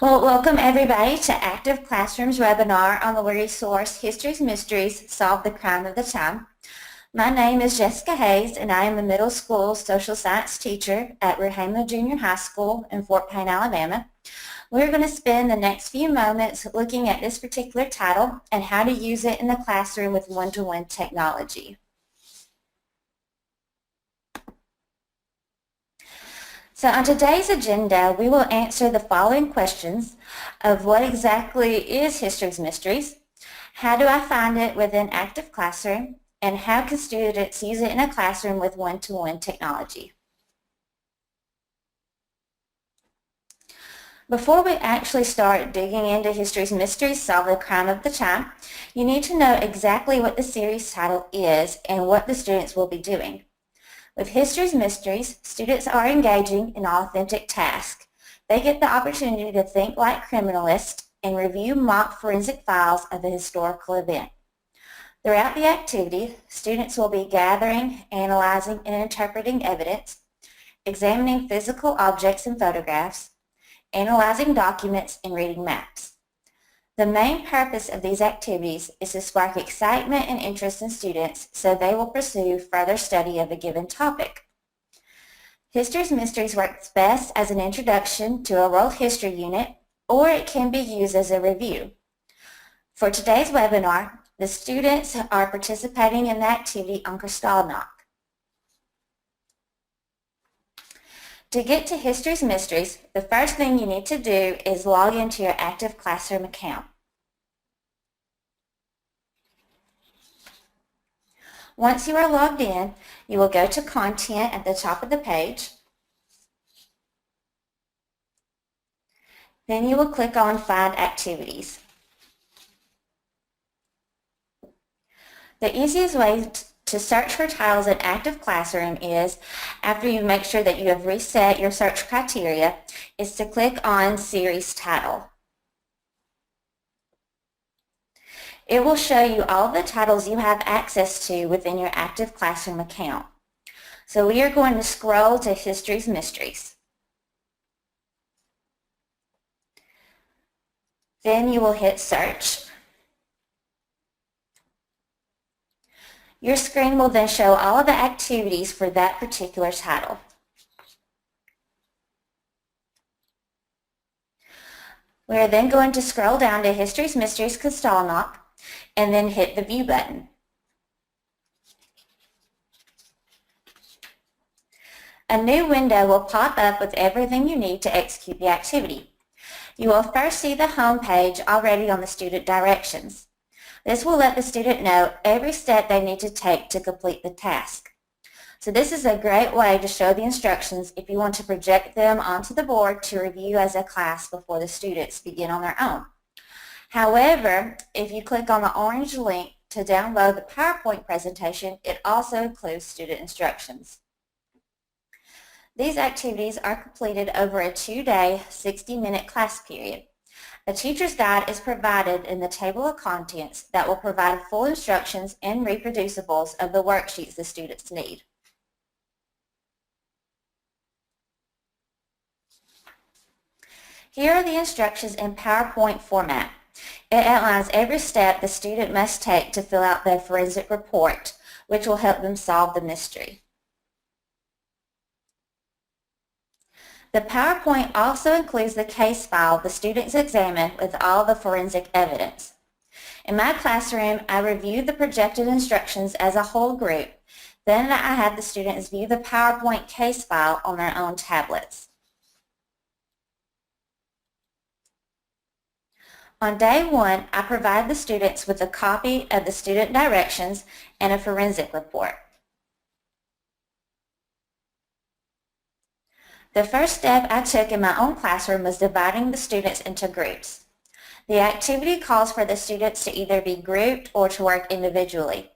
Well, welcome everybody to Active Classrooms webinar on the resource History's Mysteries, Solve the Crime of the Time. My name is Jessica Hayes and I am the middle school social science teacher at Ruhama Junior High School in Fort Payne, Alabama. We're going to spend the next few moments looking at this particular title and how to use it in the classroom with one-to-one technology. So on today's agenda, we will answer the following questions of what exactly is History's Mysteries, how do I find it within Active Classroom, and how can students use it in a classroom with one-to-one technology. Before we actually start digging into History's Mysteries, Solve the Crime of the Time, you need to know exactly what the series title is and what the students will be doing. With History's Mysteries, students are engaging in authentic tasks. They get the opportunity to think like criminalists and review mock forensic files of a historical event. Throughout the activity, students will be gathering, analyzing, and interpreting evidence, examining physical objects and photographs, analyzing documents, and reading maps. The main purpose of these activities is to spark excitement and interest in students so they will pursue further study of a given topic. History's Mysteries works best as an introduction to a world history unit, or it can be used as a review. For today's webinar, the students are participating in the activity on Kristallnacht. To get to History's Mysteries, the first thing you need to do is log into your Active Classroom account. Once you are logged in, you will go to Content at the top of the page. Then you will click on Find Activities. The easiest way to search for titles in Active Classroom is, after you make sure that you have reset your search criteria, is to click on Series Title. It will show you all the titles you have access to within your Active Classroom account. So we are going to scroll to History's Mysteries. Then you will hit Search. Your screen will then show all of the activities for that particular title. We are then going to scroll down to History's Mysteries Kristallnacht and then hit the View button. A new window will pop up with everything you need to execute the activity. You will first see the home page already on the student directions. This will let the student know every step they need to take to complete the task. So this is a great way to show the instructions if you want to project them onto the board to review as a class before the students begin on their own. However, if you click on the orange link to download the PowerPoint presentation, it also includes student instructions. These activities are completed over a 2-day, 60-minute class period. A teacher's guide is provided in the table of contents that will provide full instructions and reproducibles of the worksheets the students need. Here are the instructions in PowerPoint format. It outlines every step the student must take to fill out their forensic report, which will help them solve the mystery. The PowerPoint also includes the case file the students examine with all the forensic evidence. In my classroom, I reviewed the projected instructions as a whole group. Then I had the students view the PowerPoint case file on their own tablets. On day 1, I provide the students with a copy of the student directions and a forensic report. The first step I took in my own classroom was dividing the students into groups. The activity calls for the students to either be grouped or to work individually.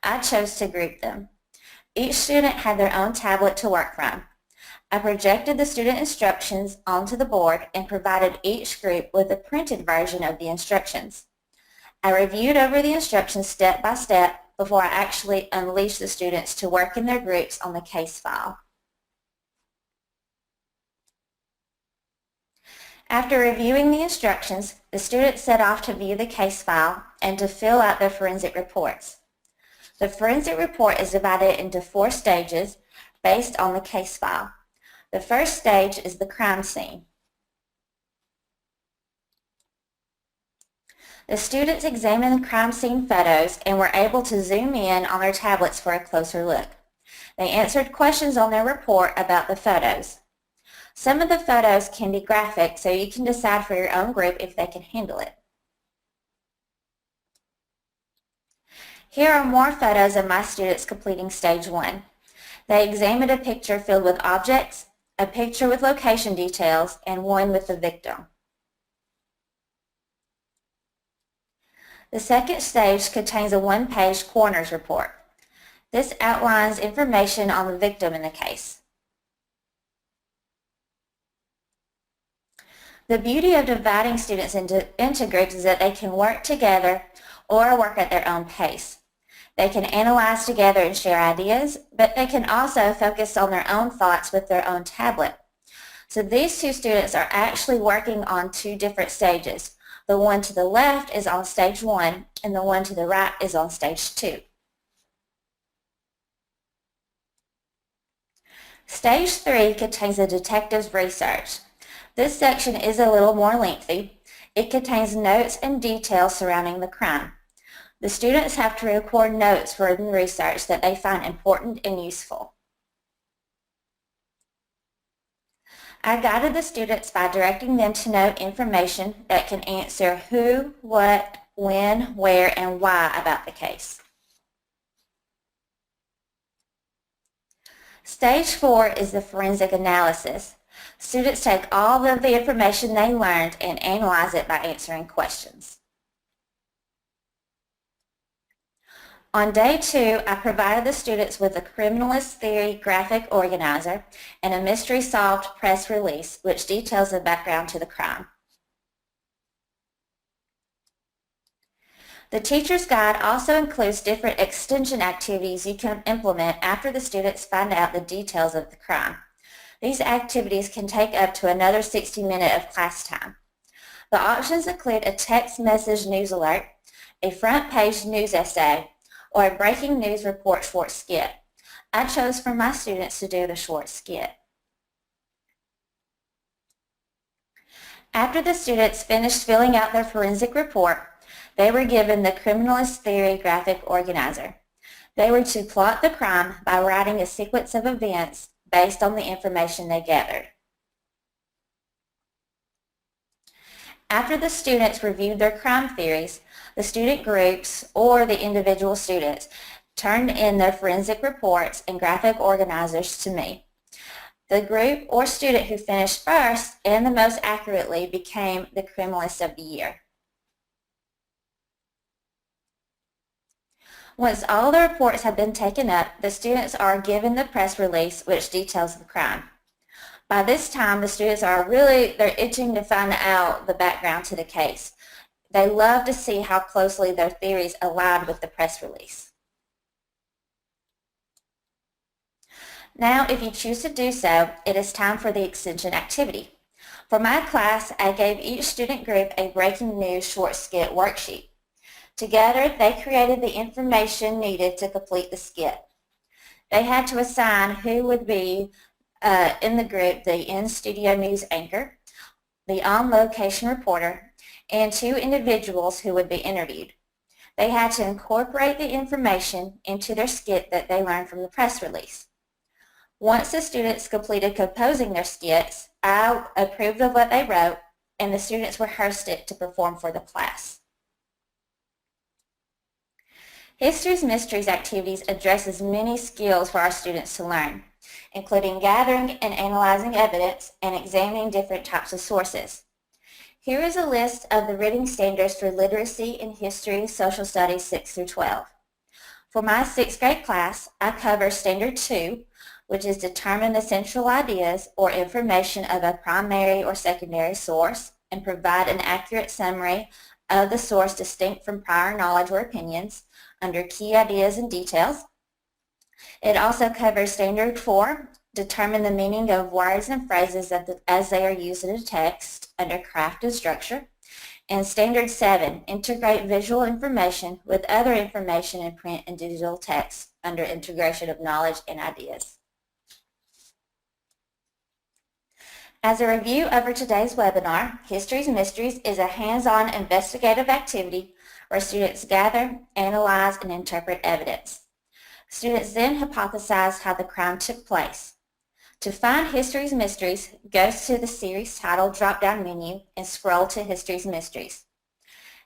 I chose to group them. Each student had their own tablet to work from. I projected the student instructions onto the board and provided each group with a printed version of the instructions. I reviewed over the instructions step by step before I actually unleashed the students to work in their groups on the case file. After reviewing the instructions, the students set off to view the case file and to fill out their forensic reports. The forensic report is divided into 4 stages based on the case file. The first stage is the crime scene. The students examined the crime scene photos and were able to zoom in on their tablets for a closer look. They answered questions on their report about the photos. Some of the photos can be graphic, so you can decide for your own group if they can handle it. Here are more photos of my students completing stage 1. They examined a picture filled with objects, a picture with location details, and one with the victim. The second stage contains a 1-page coroner's report. This outlines information on the victim in the case. The beauty of dividing students into groups is that they can work together or work at their own pace. They can analyze together and share ideas, but they can also focus on their own thoughts with their own tablet. So these 2 students are actually working on 2 different stages. The one to the left is on stage 1, and the one to the right is on stage 2. Stage 3 contains the detective's research. This section is a little more lengthy. It contains notes and details surrounding the crime. The students have to record notes for the research that they find important and useful. I guided the students by directing them to note information that can answer who, what, when, where, and why about the case. Stage 4 is the forensic analysis. Students take all of the information they learned and analyze it by answering questions. On day 2, I provided the students with a criminalist theory graphic organizer and a mystery solved press release which details the background to the crime. The teacher's guide also includes different extension activities you can implement after the students find out the details of the crime. These activities can take up to another 60 minutes of class time. The options include a text message news alert, a front page news essay, or a breaking news report short skit. I chose for my students to do the short skit. After the students finished filling out their forensic report, they were given the criminalist theory graphic organizer. They were to plot the crime by writing a sequence of events based on the information they gathered. After the students reviewed their crime theories, the student groups or the individual students turned in their forensic reports and graphic organizers to me. The group or student who finished first and the most accurately became the criminalist of the year. Once all the reports have been taken up, the students are given the press release which details the crime. By this time, the students they're itching to find out the background to the case. They love to see how closely their theories aligned with the press release. Now, if you choose to do so, it is time for the extension activity. For my class, I gave each student group a breaking news short skit worksheet. Together, they created the information needed to complete the skit. They had to assign who would be in the group the in-studio news anchor, the on-location reporter, and 2 individuals who would be interviewed. They had to incorporate the information into their skit that they learned from the press release. Once the students completed composing their skits, I approved of what they wrote, and the students rehearsed it to perform for the class. History's Mysteries activities addresses many skills for our students to learn, including gathering and analyzing evidence and examining different types of sources. Here is a list of the reading standards for literacy in history, social studies 6 through 12. For my 6th grade class, I cover Standard 2, which is determine the central ideas or information of a primary or secondary source and provide an accurate summary of the source distinct from prior knowledge or opinions under key ideas and details. It also covers Standard 4, determine the meaning of words and phrases as they are used in a text, under Craft and Structure. And Standard 7, integrate visual information with other information in print and digital text under Integration of Knowledge and Ideas. As a review over today's webinar, Histories Mysteries is a hands-on investigative activity where students gather, analyze, and interpret evidence. Students then hypothesize how the crime took place. To find Histories Mysteries, go to the series title drop-down menu and scroll to Histories Mysteries.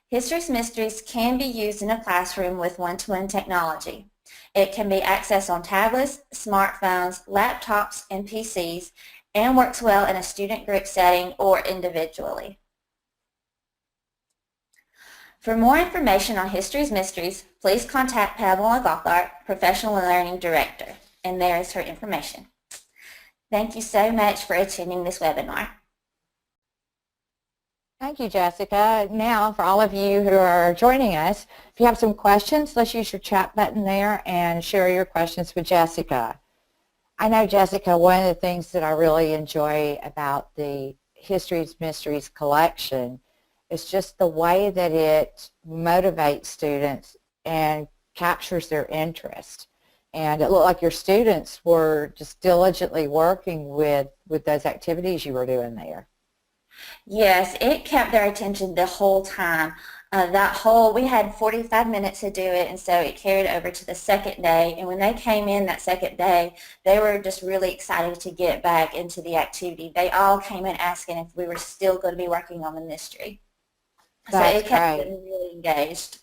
Histories Mysteries can be used in a classroom with one-to-one technology. It can be accessed on tablets, smartphones, laptops, and PCs, and works well in a student group setting or individually. For more information on Histories Mysteries, please contact Pamela Gothard, Professional Learning Director, and there is her information. Thank you so much for attending this webinar. Thank you, Jessica. Now, for all of you who are joining us, if you have some questions, let's use your chat button there and share your questions with Jessica. I know, Jessica, one of the things that I really enjoy about the Histories Mysteries collection is just the way that it motivates students and captures their interest. And it looked like your students were just diligently working with those activities you were doing there. Yes, it kept their attention the whole time. We had 45 minutes to do it, and so it carried over to the second day. And when they came in that second day, they were just really excited to get back into the activity. They all came in asking if we were still going to be working on the mystery. That's so it kept great. them really engaged.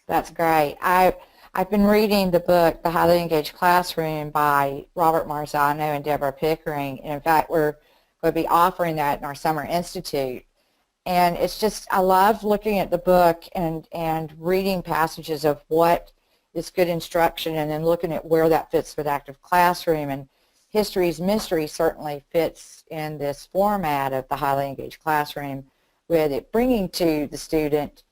That's great. I've been reading the book, The Highly Engaged Classroom by Robert Marzano and Deborah Pickering. And in fact, we're going to be offering that in our Summer Institute. And it's just, I love looking at the book and reading passages of what is good instruction and then looking at where that fits with active classroom. And Histories Mysteries certainly fits in this format of the highly engaged classroom, with it bringing to the student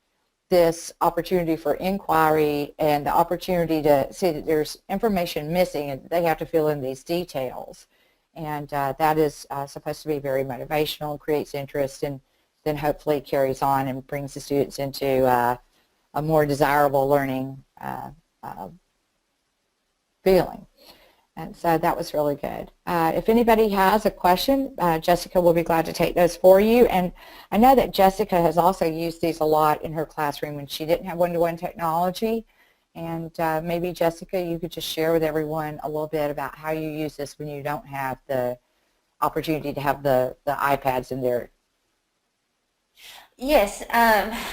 this opportunity for inquiry and the opportunity to see that there's information missing and they have to fill in these details. And that is supposed to be very motivational and creates interest, and then hopefully carries on and brings the students into a more desirable learning feeling. And so that was really good. If anybody has a question, Jessica will be glad to take those for you. And I know that Jessica has also used these a lot in her classroom when she didn't have one-to-one technology. And maybe, Jessica, you could just share with everyone a little bit about how you use this when you don't have the opportunity to have the iPads in there. Yes,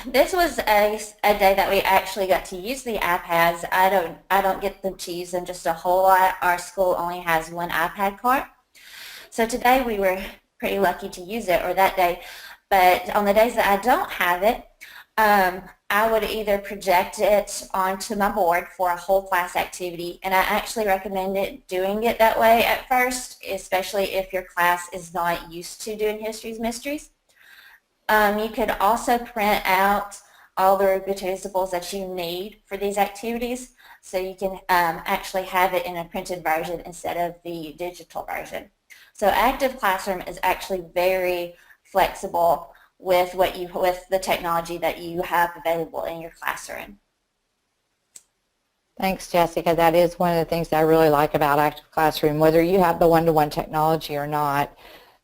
this was a day that we actually got to use the iPads. I don't get them to use them just a whole lot. Our school only has one iPad cart. So today we were pretty lucky to use it, or that day. But on the days that I don't have it, I would either project it onto my board for a whole class activity, and I actually recommend doing it that way at first, especially if your class is not used to doing Histories Mysteries. You could also print out all the reproducibles that you need for these activities, so you can actually have it in a printed version instead of the digital version. So Active Classroom is actually very flexible with the technology that you have available in your classroom. Thanks, Jessica. That is one of the things that I really like about Active Classroom. Whether you have the one-to-one technology or not,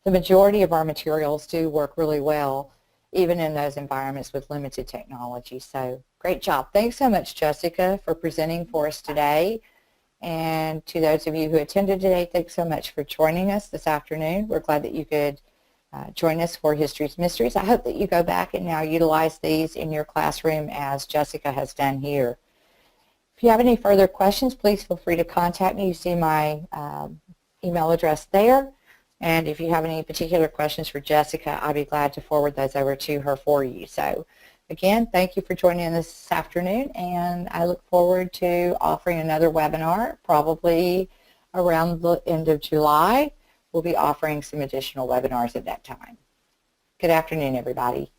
the majority of our materials do work really well, even in those environments with limited technology. So great job. Thanks so much, Jessica, for presenting for us today. And to those of you who attended today, thanks so much for joining us this afternoon. We're glad that you could join us for Histories Mysteries. I hope that you go back and now utilize these in your classroom as Jessica has done here. If you have any further questions, please feel free to contact me. You see my email address there. And if you have any particular questions for Jessica, I'll be glad to forward those over to her for you. So again, thank you for joining us this afternoon, and I look forward to offering another webinar probably around the end of July. We'll be offering some additional webinars at that time. Good afternoon, everybody.